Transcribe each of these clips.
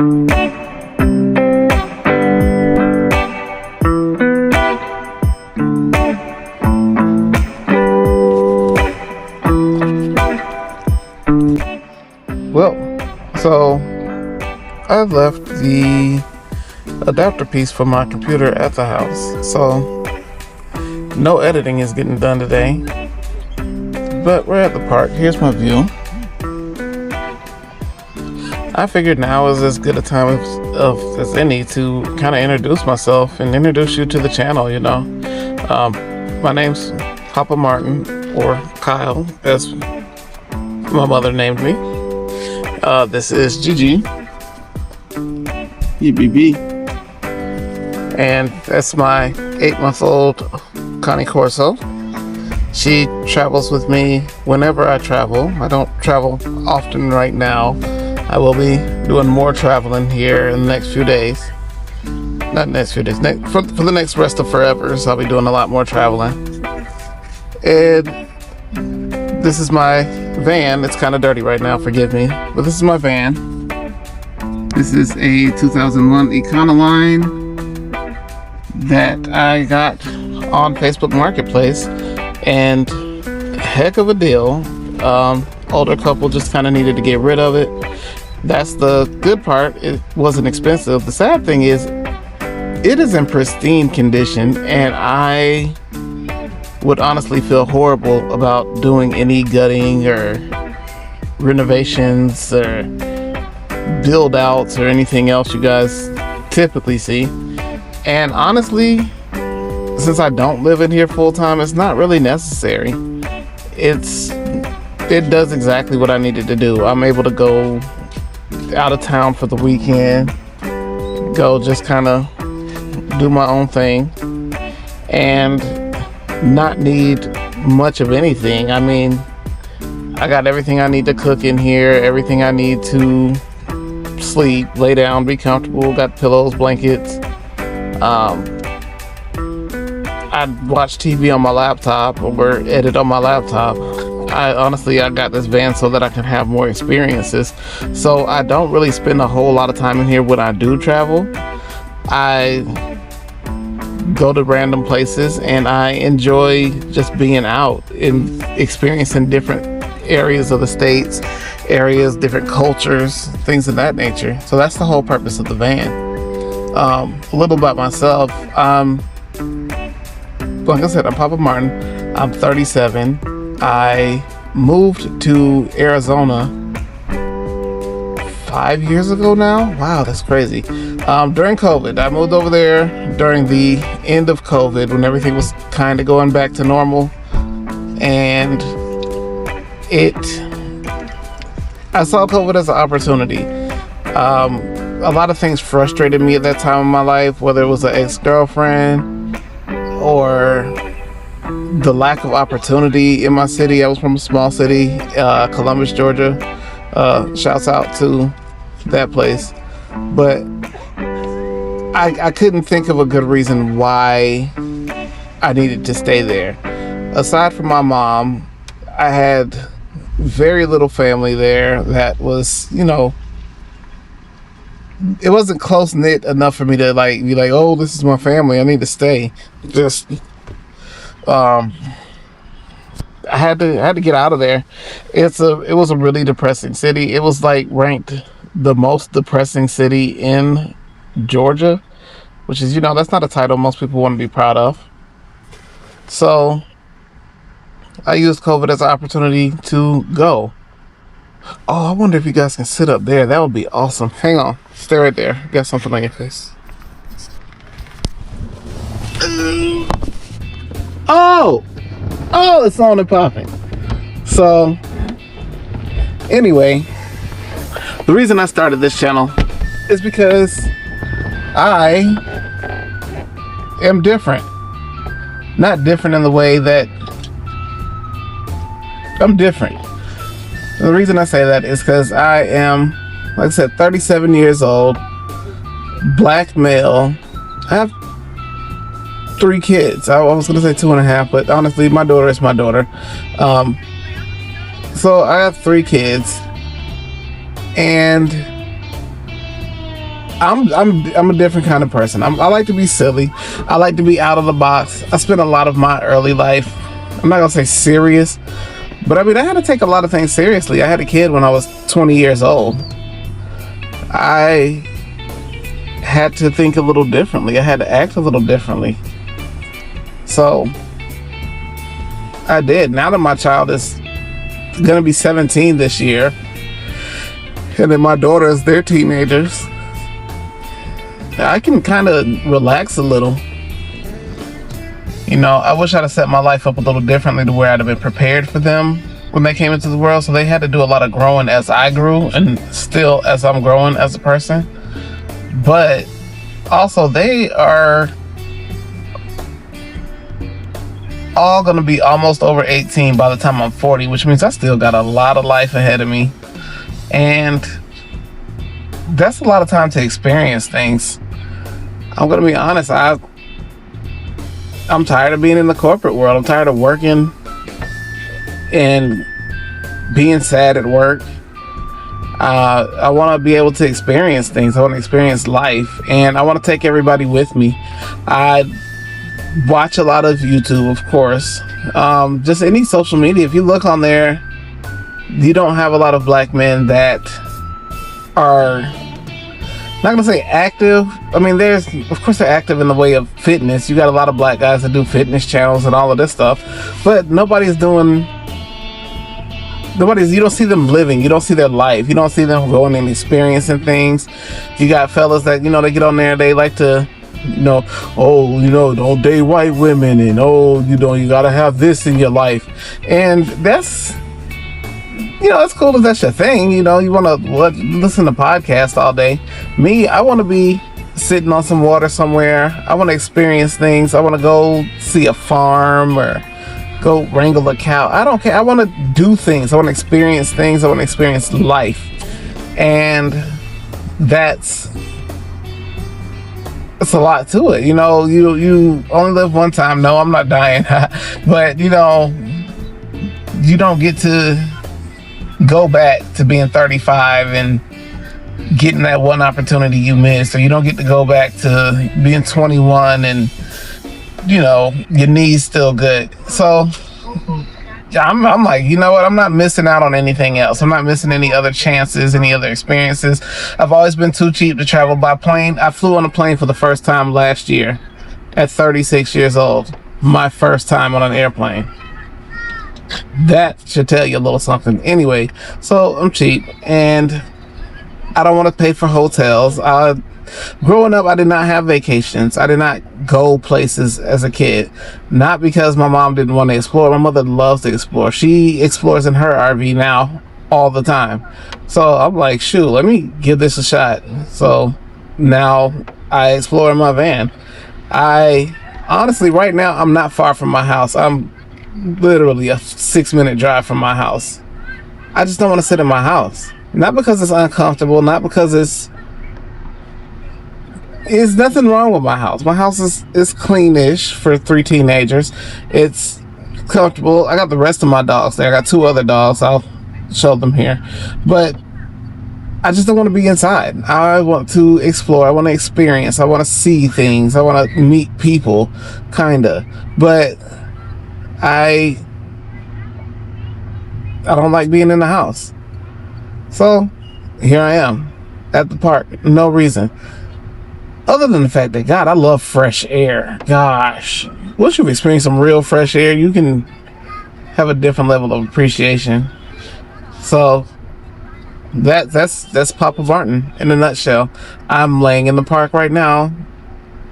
Well, so I left the adapter piece for my computer at the house, so no editing is getting done today, but we're at the park. Here's my view. I figured now is as good a time as any to kind of introduce myself and introduce you to the channel, you know. My name's Papa Martin, or Kyle, as my mother named me. This is Gigi, EBB, and that's my 8-month-old Connie Corso. She travels with me whenever I travel. I don't travel often right now. I will be doing more traveling here in the next few days. Not next few days, for the next rest of forever, so I'll be doing a lot more traveling. And this is my van. It's kind of dirty right now, forgive me, but this is my van. This is a 2001 Econoline that I got on Facebook Marketplace, and heck of a deal. Older couple just kind of needed to get rid of it. That's the good part. It wasn't expensive. The sad thing is it is in pristine condition, and I would honestly feel horrible about doing any gutting or renovations or build outs or anything else you guys typically see. And honestly, since I don't live in here full time, it's not really necessary. It does exactly what I needed to do. I'm able to go out of town for the weekend, go just kind of do my own thing, and not need much of anything. I mean, I got everything I need to cook in here, everything I need to sleep, lay down, be comfortable, got pillows, blankets. I watch TV on my laptop or edit on my laptop. I got this van so that I can have more experiences. So I don't really spend a whole lot of time in here when I do travel. I go to random places and I enjoy just being out and experiencing different areas of the states, different cultures, things of that nature. So that's the whole purpose of the van. A little about myself. Like I said, I'm Papa Martin. I'm 37. I moved to Arizona 5 years ago now. Wow, that's crazy. During COVID, I moved over there during the end of COVID when everything was kind of going back to normal, and I saw COVID as an opportunity. A lot of things frustrated me at that time in my life, whether it was an ex-girlfriend or the lack of opportunity in my city. I was from a small city, Columbus, Georgia. Shouts out to that place. But I couldn't think of a good reason why I needed to stay there. Aside from my mom, I had very little family there that was, you know, it wasn't close-knit enough for me to be like, oh, this is my family, I need to stay. Just I had to get out of there. It was a really depressing city. It was ranked the most depressing city in Georgia, which is, you know, that's not a title most people want to be proud of. So I used COVID as an opportunity to go. Oh, I wonder if you guys can sit up there. That would be awesome. Hang on. Stay right there. You got something on your face. Oh, it's on and popping. So, anyway, the reason I started this channel is because I am different. Not different in the way that I'm different. The reason I say that is because I am, like I said, 37 years old, black male. I have 3 kids. I was going to say 2.5, but honestly, my daughter is my daughter. So I have 3 kids, and I'm a different kind of person. I like to be silly. I like to be out of the box. I spent a lot of my early life, I'm not gonna say serious, but I mean, I had to take a lot of things seriously. I had a kid when I was 20 years old. I had to think a little differently. I had to act a little differently. So I did. Now that my child is gonna be 17 this year, and then my daughters, they're teenagers, I can kind of relax a little. You know, I wish I'd have set my life up a little differently to where I'd have been prepared for them when they came into the world. So they had to do a lot of growing as I grew, and still as I'm growing as a person. But also, they are all going to be almost over 18 by the time I'm 40, which means I still got a lot of life ahead of me. And that's a lot of time to experience things. I'm going to be honest, I'm tired of being in the corporate world. I'm tired of working and being sad at work. I want to be able to experience things. I want to experience life, and I want to take everybody with me. I watch a lot of YouTube, of course. Just any social media. If you look on there, you don't have a lot of black men that are, not gonna say active. I mean, of course they're active in the way of fitness. You got a lot of black guys that do fitness channels and all of this stuff, but you don't see them living. You don't see their life. You don't see them going and experiencing things. You got fellas that, they get on there, they like to, don't date white women, and you gotta have this in your life. And that's, it's cool if that's your thing. You want to listen to podcasts all day. Me, I want to be sitting on some water somewhere. I want to experience things. I want to go see a farm or go wrangle a cow. I don't care. I want to do things. I want to experience things. I want to experience life. And it's a lot to it. You only live one time. No, I'm not dying. But, you don't get to go back to being 35 and getting that one opportunity you missed, or you don't get to go back to being 21 and your knee's still good. So I'm like, you know what, I'm not missing out on anything else. I'm not missing any other chances, any other experiences. I've always been too cheap to travel by plane. I flew on a plane for the first time last year at 36 years old. My first time on an airplane. That should tell you a little something. Anyway, so I'm cheap and I don't want to pay for hotels. Growing up, I did not have vacations. I did not go places as a kid. Not because my mom didn't want to explore. My mother loves to explore. She explores in her RV now all the time. So I'm like, shoot, let me give this a shot. So now I explore in my van. Honestly, right now, I'm not far from my house. I'm literally a 6-minute drive from my house. I just don't want to sit in my house. Not because it's uncomfortable, not because it's nothing wrong with my house. My house is cleanish for 3 teenagers. It's comfortable. I got the rest of my dogs there. I got 2 other dogs. I'll show them here. But I just don't want to be inside. I want to explore. I want to experience. I want to see things. I want to meet people, kinda. But I don't like being in the house. So here I am at the park. No reason. Other than the fact that, God, I love fresh air. Gosh. Once you've experienced some real fresh air, you can have a different level of appreciation. So that's Papa Barton in a nutshell. I'm laying in the park right now,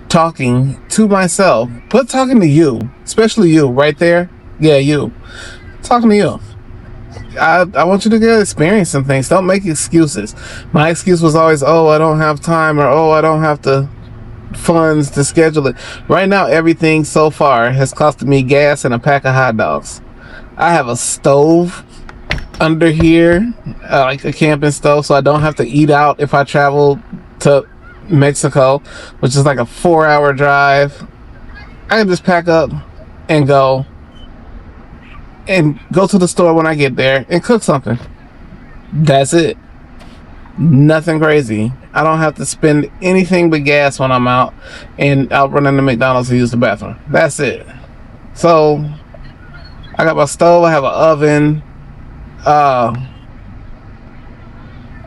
talking to myself, but talking to you, especially you right there. Yeah, you. Talking to you. I want you to get experience some things. Don't make excuses. My excuse was always, I don't have time, or I don't have the funds to schedule it. Right now, everything so far has costed me gas and a pack of hot dogs. I have a stove under here, like a camping stove, so I don't have to eat out if I travel to Mexico, which is like a 4-hour drive. I can just pack up and go to the store when I get there and cook something. That's it. Nothing crazy. I don't have to spend anything but gas when I'm out and out running to McDonald's to use the bathroom. That's it. So I got my stove, I have an oven.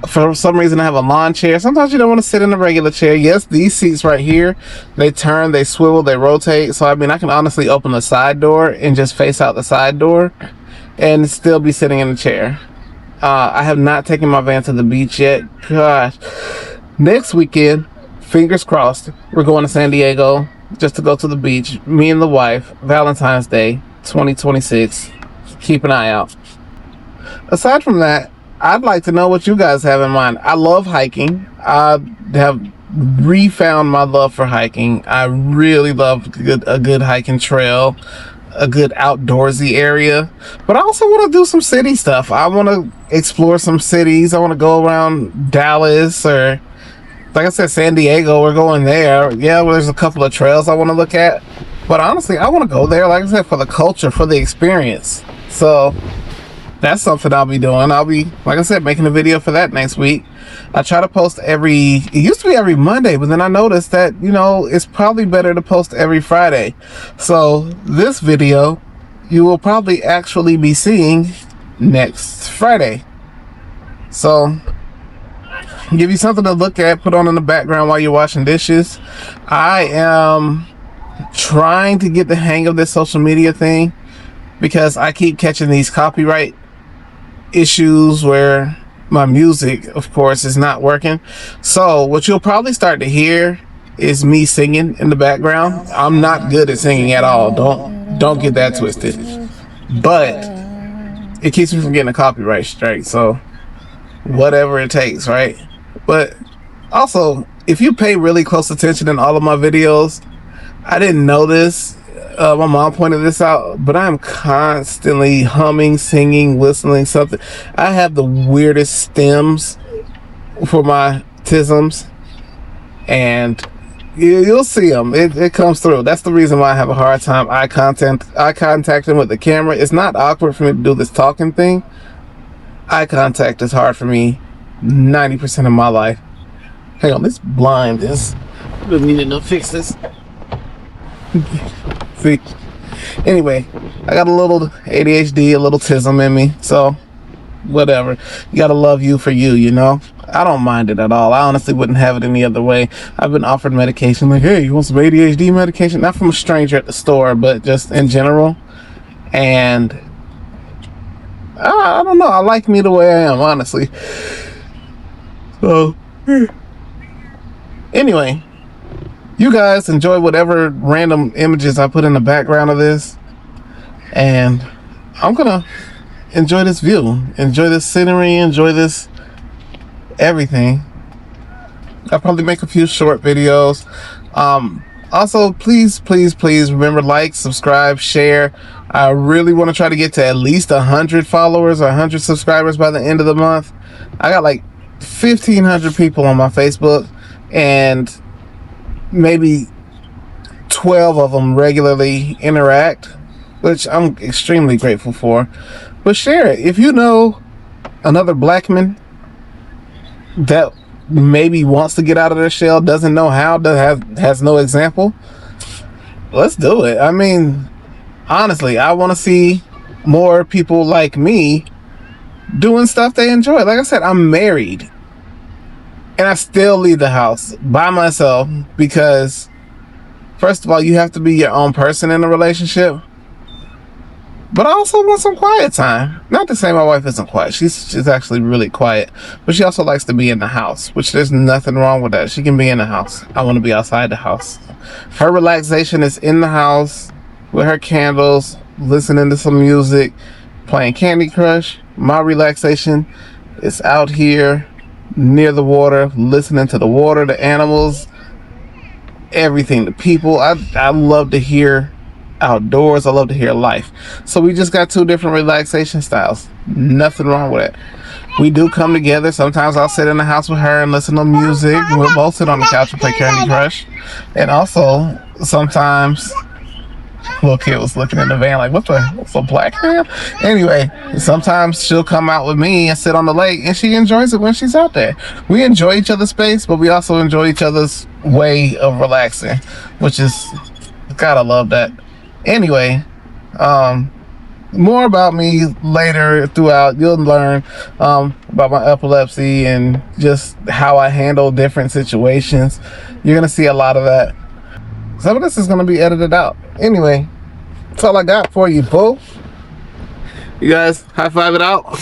For some reason I have a lawn chair. Sometimes you don't want to sit in a regular chair. Yes, these seats right here, they turn, they swivel, they rotate. So I mean, I can honestly open the side door and just face out the side door and still be sitting in the chair. I have not taken my van to the beach yet. Gosh. Next weekend, fingers crossed, we're going to San Diego just to go to the beach. Me and the wife, Valentine's Day 2026. Keep an eye out. Aside from that, I'd like to know what you guys have in mind. I love hiking. I have refound my love for hiking. I really love a good hiking trail, a good outdoorsy area. But I also want to do some city stuff. I want to explore some cities. I want to go around Dallas, or like I said, San Diego. We're going there. Yeah, well, there's a couple of trails I want to look at. But honestly, I want to go there, like I said, for the culture, for the experience. So that's something I'll be doing. I'll be, like I said, making a video for that next week. I try to post it used to be every Monday, but then I noticed that, you know, it's probably better to post every Friday. So this video, you will probably actually be seeing next Friday. So give you something to look at, put on in the background while you're washing dishes. I am trying to get the hang of this social media thing because I keep catching these copyright issues where my music, of course, is not working. So what you'll probably start to hear is me singing in the background. I'm not good at singing at all. Don't get that twisted. But it keeps me from getting a copyright strike. So whatever it takes, right? But also, if you pay really close attention in all of my videos, I didn't know this. My mom pointed this out, but I'm constantly humming, singing, whistling something. I have the weirdest stems for my tisms, and you'll see them. It comes through. That's the reason why I have a hard time eye contacting with the camera. It's not awkward for me to do this talking thing. Eye contact is hard for me 90% of my life. Hang on, this blind is really needing to fix this. See, anyway, I got a little ADHD, a little tism in me, so whatever. You gotta love you for you, you know. I don't mind it at all. I honestly wouldn't have it any other way. I've been offered medication, like, hey, you want some ADHD medication? Not from a stranger at the store, but just in general. And I don't know. I like me the way I am, honestly. So anyway, you guys enjoy whatever random images I put in the background of this, and I'm gonna enjoy this view, enjoy this scenery, enjoy this everything. I'll probably make a few short videos. Also, please remember, like, subscribe, share. I really want to try to get to at least 100 followers or 100 subscribers by the end of the month. I got like 1,500 people on my Facebook, and maybe 12 of them regularly interact, which I'm extremely grateful for. But share it. If you know another black man that maybe wants to get out of their shell, doesn't know how, has no example, let's do it. I mean, honestly, I want to see more people like me doing stuff they enjoy. Like I said, I'm married, and I still leave the house by myself because, first of all, you have to be your own person in a relationship. But I also want some quiet time. Not to say my wife isn't quiet. She's actually really quiet. But she also likes to be in the house, which there's nothing wrong with that. She can be in the house. I want to be outside the house. Her relaxation is in the house with her candles, listening to some music, playing Candy Crush. My relaxation is out here near the water, listening to the water, the animals, everything, the people. I love to hear outdoors. I love to hear life. So we just got two different relaxation styles. Nothing wrong with it. We do come together. Sometimes I'll sit in the house with her and listen to music. We'll both sit on the couch and play Candy Crush. And also, sometimes Little kid was looking in the van like, what's a black man? Anyway, sometimes she'll come out with me and sit on the lake, and she enjoys it when she's out there. We enjoy each other's space, but we also enjoy each other's way of relaxing, which is, gotta love that. Anyway, more about me later throughout. You'll learn about my epilepsy and just how I handle different situations. You're gonna see a lot of that. Some of this is gonna be edited out. Anyway, that's all I got for you, boo. You guys high five it out.